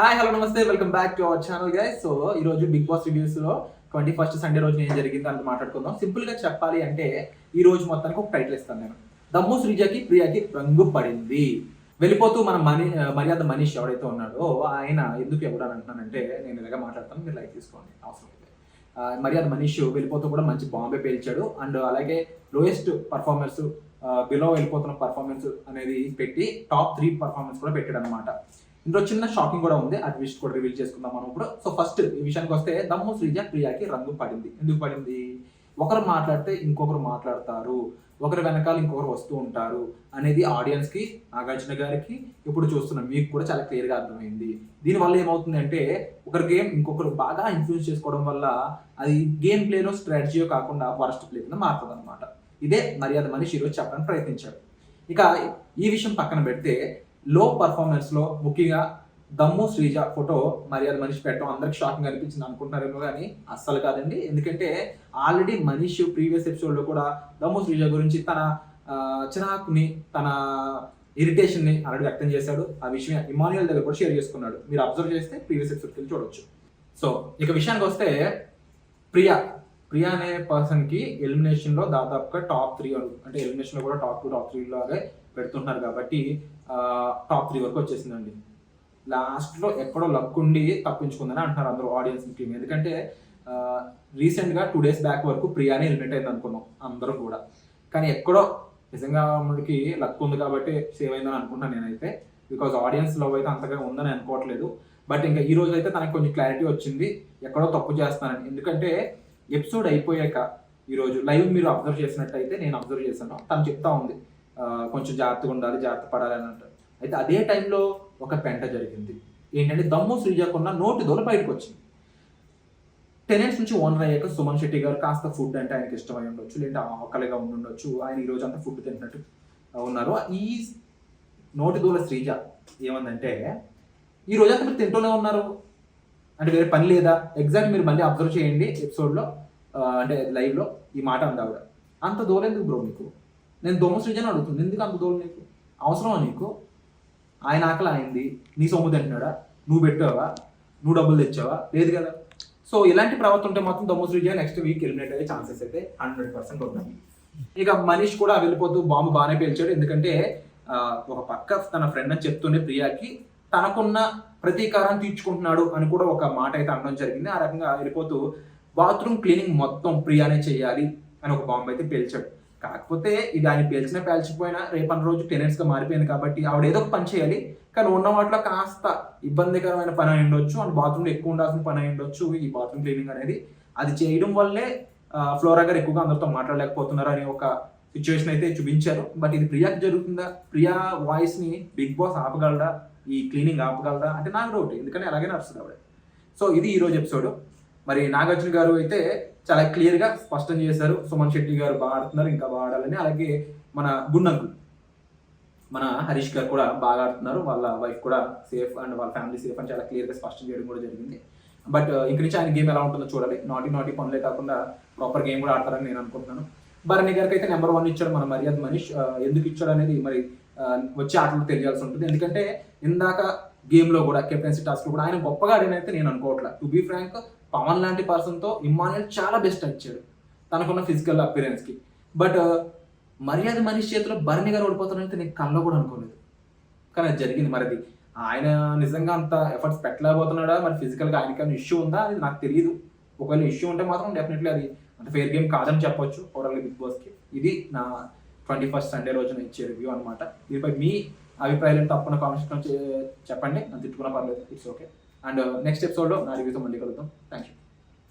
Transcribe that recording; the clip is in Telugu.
హాయ్ హలో నమస్తే welcome back to our channel guys. So ఈ రోజు బిగ్ బాస్ రివ్యూస్ లో 21st సండే రోజు ఏం జరిగింది అని మాట్లాడుకుందాం. సింపుల్ గా చెప్పాలి అంటే ఈ రోజు మొత్తానికి ఒక టైటిల్ ఇస్తాను నేను. దమ్ము శ్రీజకి ప్రియాకి రంగు పడింది. వెళ్ళిపోతూ మన మర్యాద మనీష్ ఎవరైతే ఉన్నాడో ఆయన ఎందుకు ఎవరు అని అంటున్నానంటే నేను ఇలాగా మాట్లాడతాను, మీరు లైక్ తీసుకోండి అవసరం అయితే. మర్యాద మనీష్ వెళ్ళిపోతూ కూడా మంచి బాంబే పేల్చాడు. అండ్ అలాగే లోయెస్ట్ పర్ఫార్మెన్స్ బిలో వెళ్ళిపోతున్న పర్ఫార్మెన్స్ అనేది పెట్టి టాప్ 3 పర్ఫార్మెన్స్ కూడా పెట్టాడు అనమాట. ఇందులో చిన్న షాకింగ్ కూడా ఉంది, అది విషయం కూడా రివీల్ చేసుకుందాం మనం ఇప్పుడు. సో ఫస్ట్ ఈ విషయానికి వస్తే దమ్ము శ్రీజ ప్రియాకి రంగు పడింది. ఎందుకు పడింది? ఒకరు మాట్లాడితే ఇంకొకరు మాట్లాడతారు, ఒకరి వెనకాల ఇంకొకరు వస్తూ ఉంటారు అనేది ఆడియన్స్ కి, నాగార్జున గారికి, ఇప్పుడు చూస్తున్నాం మీకు కూడా చాలా క్లియర్ గా అర్థమైంది. దీనివల్ల ఏమవుతుంది అంటే ఒకరి గేమ్ ఇంకొకరు బాగా ఇన్ఫ్లూయెన్స్ చేసుకోవడం వల్ల అది గేమ్ ప్లేలో స్ట్రాటజీయో కాకుండా వరస్ట్ ప్లే కింద మారుతుంది అనమాట. ఇదే మర్యాద మనీష్ ఈరోజు చెప్పడానికి ప్రయత్నించాడు. ఇక ఈ విషయం పక్కన పెడితే లో పర్ఫార్మెన్స్ లో ముఖ్యంగా దమ్ము శ్రీజ ఫోటో మర్యాద మనీష్ పెట్టడం అందరికి షాకింగ్ అనిపించింది అనుకుంటున్నారేమో కానీ అస్సలు కాదండి. ఎందుకంటే ఆల్రెడీ మనీష్ ప్రీవియస్ ఎపిసోడ్ లో కూడా దమ్ము శ్రీజ గురించి తన చిరాకుని, తన ఇరిటేషన్ ని ఆల్రెడీ వ్యక్తం చేశాడు. ఆ విషయం ఇమాన్యుయల్ దగ్గర కూడా షేర్ చేసుకున్నాడు. మీరు అబ్జర్వ్ చేస్తే ప్రీవియస్ ఎపిసోడ్కి వెళ్ళి చూడొచ్చు. సో ఇక విషయానికి వస్తే ప్రియా అనే పర్సన్ కి ఎలిమినేషన్ లో దాదాపుగా టాప్ 3 అంటే ఎలిమినేషన్ లో కూడా టాప్ 2 టాప్ 3 లాగే పెడుతున్నారు కాబట్టి టాప్ 3 వరకు వచ్చేసిందండి. లాస్ట్ లో ఎక్కడో లక్ ఉండి తప్పించుకుందని అంటున్నారు అందరూ ఆడియన్స్ టీమ్. ఎందుకంటే రీసెంట్ గా 2 days బ్యాక్ వరకు ప్రియానే ఎలిమినేట్ అయింది అనుకున్నాం అందరూ కూడా. కానీ ఎక్కడో నిజంగా మనకి లక్ ఉంది కాబట్టి సేవ్ అయిందని అనుకుంటున్నాను నేనైతే. బికాజ్ ఆడియన్స్ లవ్ అయితే అంతగా ఉందని అనుకోవట్లేదు. బట్ ఇంకా ఈ రోజు అయితే తనకు కొంచెం క్లారిటీ వచ్చింది, ఎక్కడో తప్పు చేస్తానని. ఎందుకంటే ఎపిసోడ్ అయిపోయాక ఈరోజు లైవ్ మీరు అబ్జర్వ్ చేసినట్టయితే, నేను అబ్జర్వ్ చేశాను, తను చెప్తా ఉంది కొంచెం జాగ్రత్తగా ఉండాలి, జాగ్రత్త పడాలి అని అంటారు. అయితే అదే టైంలో ఒక పెంట జరిగింది. ఏంటంటే దమ్ము శ్రీజకున్న నోటి దొల బయటకు వచ్చింది. టెనెంట్స్ నుంచి ఓనర్ అయ్యాక సుమన్ శెట్టి గారు కాస్త ఫుడ్ అంటే ఆయనకి ఇష్టమై ఉండొచ్చు, లేదంటే ఆకలిగా ఉండొచ్చు, ఆయన ఈ రోజు అంతా ఫుడ్ తింటున్నట్టు ఉన్నారు. ఈ నోటి దూల శ్రీజ ఏమందంటే ఈ రోజంతా మీరు తింటూనే ఉన్నారు అంటే వేరే పని లేదా? ఎగ్జాక్ట్ మీరు మళ్ళీ అబ్జర్వ్ చేయండి ఎపిసోడ్లో, అంటే లైవ్లో ఈ మాట అంది ఆవిడ. అంత దూరం ఎందుకు బ్రో నీకు? నేను దొమ్మ సృజన అడుగుతుంది, ఎందుకు అంత దూరం నీకు? అవసరమా నీకు? ఆయన ఆకలి అయింది, నీ సొమ్ము తింటున్నాడా? నువ్వు పెట్టావా? నువ్వు డబ్బులు తెచ్చావా? లేదు కదా. సో ఇలాంటి ప్రవర్తన ఉంటే మాత్రం దమ్ము సృజన నెక్స్ట్ వీక్ ఎలిమినేట్ అయ్యే ఛాన్సెస్ అయితే 100% ఉన్నాయి. ఇక మనీష్ కూడా వెళ్ళిపోతూ బాంబు బాగానే పేల్చాడు. ఎందుకంటే ఒక పక్క తన ఫ్రెండ్ అని చెప్తూనే ప్రియాకి తనకున్న ప్రతీకారాన్ని తీర్చుకుంటున్నాడు అని కూడా ఒక మాట అయితే అనడం జరిగింది. ఆ రకంగా వెళ్ళిపోతూ బాత్రూమ్ క్లీనింగ్ మొత్తం ప్రియానే చేయాలి అని ఒక బాంబు అయితే పేల్చాడు. కాకపోతే ఇది ఆయన పేల్చిపోయినా రేపటి రోజు టెనెంట్స్ గా మారిపోయింది కాబట్టి ఆవిడ ఏదో ఒక పని చేయాలి. కానీ ఉన్న వాటిలో కాస్త ఇబ్బందికరమైన పని అయి ఉండొచ్చు, అండ్ బాత్రూమ్ ఎక్కువ ఉండాల్సిన పని అయి ఉండొచ్చు ఈ బాత్రూమ్ క్లీనింగ్ అనేది. అది చేయడం వల్లే ఫ్లోరా గారు ఎక్కువగా అందరితో మాట్లాడలేకపోతున్నారు అనే ఒక సిచ్యువేషన్ అయితే చూపించారు. బట్ ఇది ప్రియాకి జరుగుతుందా? ప్రియా వాయిస్ ని బిగ్ బాస్ ఆపగలడా? ఈ క్లీనింగ్ ఆపగలదా అంటే నాకు డౌట్, ఎందుకంటే అలాగే నడుస్తుంది ఆవిడ. సో ఇది ఈ రోజు ఎపిసోడ్. మరి నాగార్జున గారు అయితే చాలా క్లియర్ గా స్పష్టం చేశారు, సుమన్ శెట్టి గారు బాగా ఆడుతున్నారు, ఇంకా బాగా ఆడాలని. అలాగే మన గుండంకుల్, మన హరీష్ గారు కూడా బాగా ఆడుతున్నారు, వాళ్ళ వైఫ్ కూడా సేఫ్ అండ్ వాళ్ళ ఫ్యామిలీ సేఫ్ అని చాలా క్లియర్ గా స్పష్టం చేయడం కూడా జరిగింది. బట్ ఇంక నుంచి ఆయన గేమ్ ఎలా ఉంటుందో చూడాలి. నాటి పనులే కాకుండా ప్రాపర్ గేమ్ కూడా ఆడతారని నేను అనుకుంటున్నాను. భరణి గారికి అయితే నెంబర్ 1 ఇచ్చాడు మన మర్యాద మనీష్. ఎందుకు ఇచ్చాడు అనేది మరి వచ్చే ఆటలు తెలియాల్సి ఉంటుంది. ఎందుకంటే ఇందాక గేమ్ లో కూడా కెప్టెన్సీ టాస్క్ లో కూడా ఆయన గొప్పగా ఆడినైతే నేను అనుకోవట్లేదు. టు బీ ఫ్రాంక్, పవన్ లాంటి పర్సన్ తో ఇమ్మాన్యుయల్ చాలా బెస్ట్ ఇచ్చాడు తనకున్న ఫిజికల్ అపిరెన్స్ కి. బట్ మర్యాద మనీష్ చేతిలో భరణి గారు ఓడిపోతానంటే నేను కళ్ళలో కూడా అనుకోలేదు. కానీ అది జరిగింది. మరి ఆయన నిజంగా అంత ఎఫర్ట్స్ పెట్టలేకపోతున్నాడా, మరి ఫిజికల్ గా ఆయనకన్నా ఇష్యూ ఉందా అనేది నాకు తెలియదు. ఒకవేళ ఇష్యూ ఉంటే మాత్రం డెఫినెట్లీ అది అంత ఫెయిర్ గేమ్ కాదని చెప్పొచ్చు ఓవరాల్ బిగ్ బాస్ కి. ఇది నా 21st సండే రోజున ఇచ్చే రివ్యూ అనమాట. దీనిపై మీ అభిప్రాయాలు తప్పకుండా కామెంట్స్ చెప్పండి, నన్ను తిట్టుకున్నా పర్లేదు, ఇట్స్ ఓకే. అండ్ నెక్స్ట్ ఎపిసోడ్లో నా రివ్యూతో మళ్ళీ కలుద్దాం. Thank you.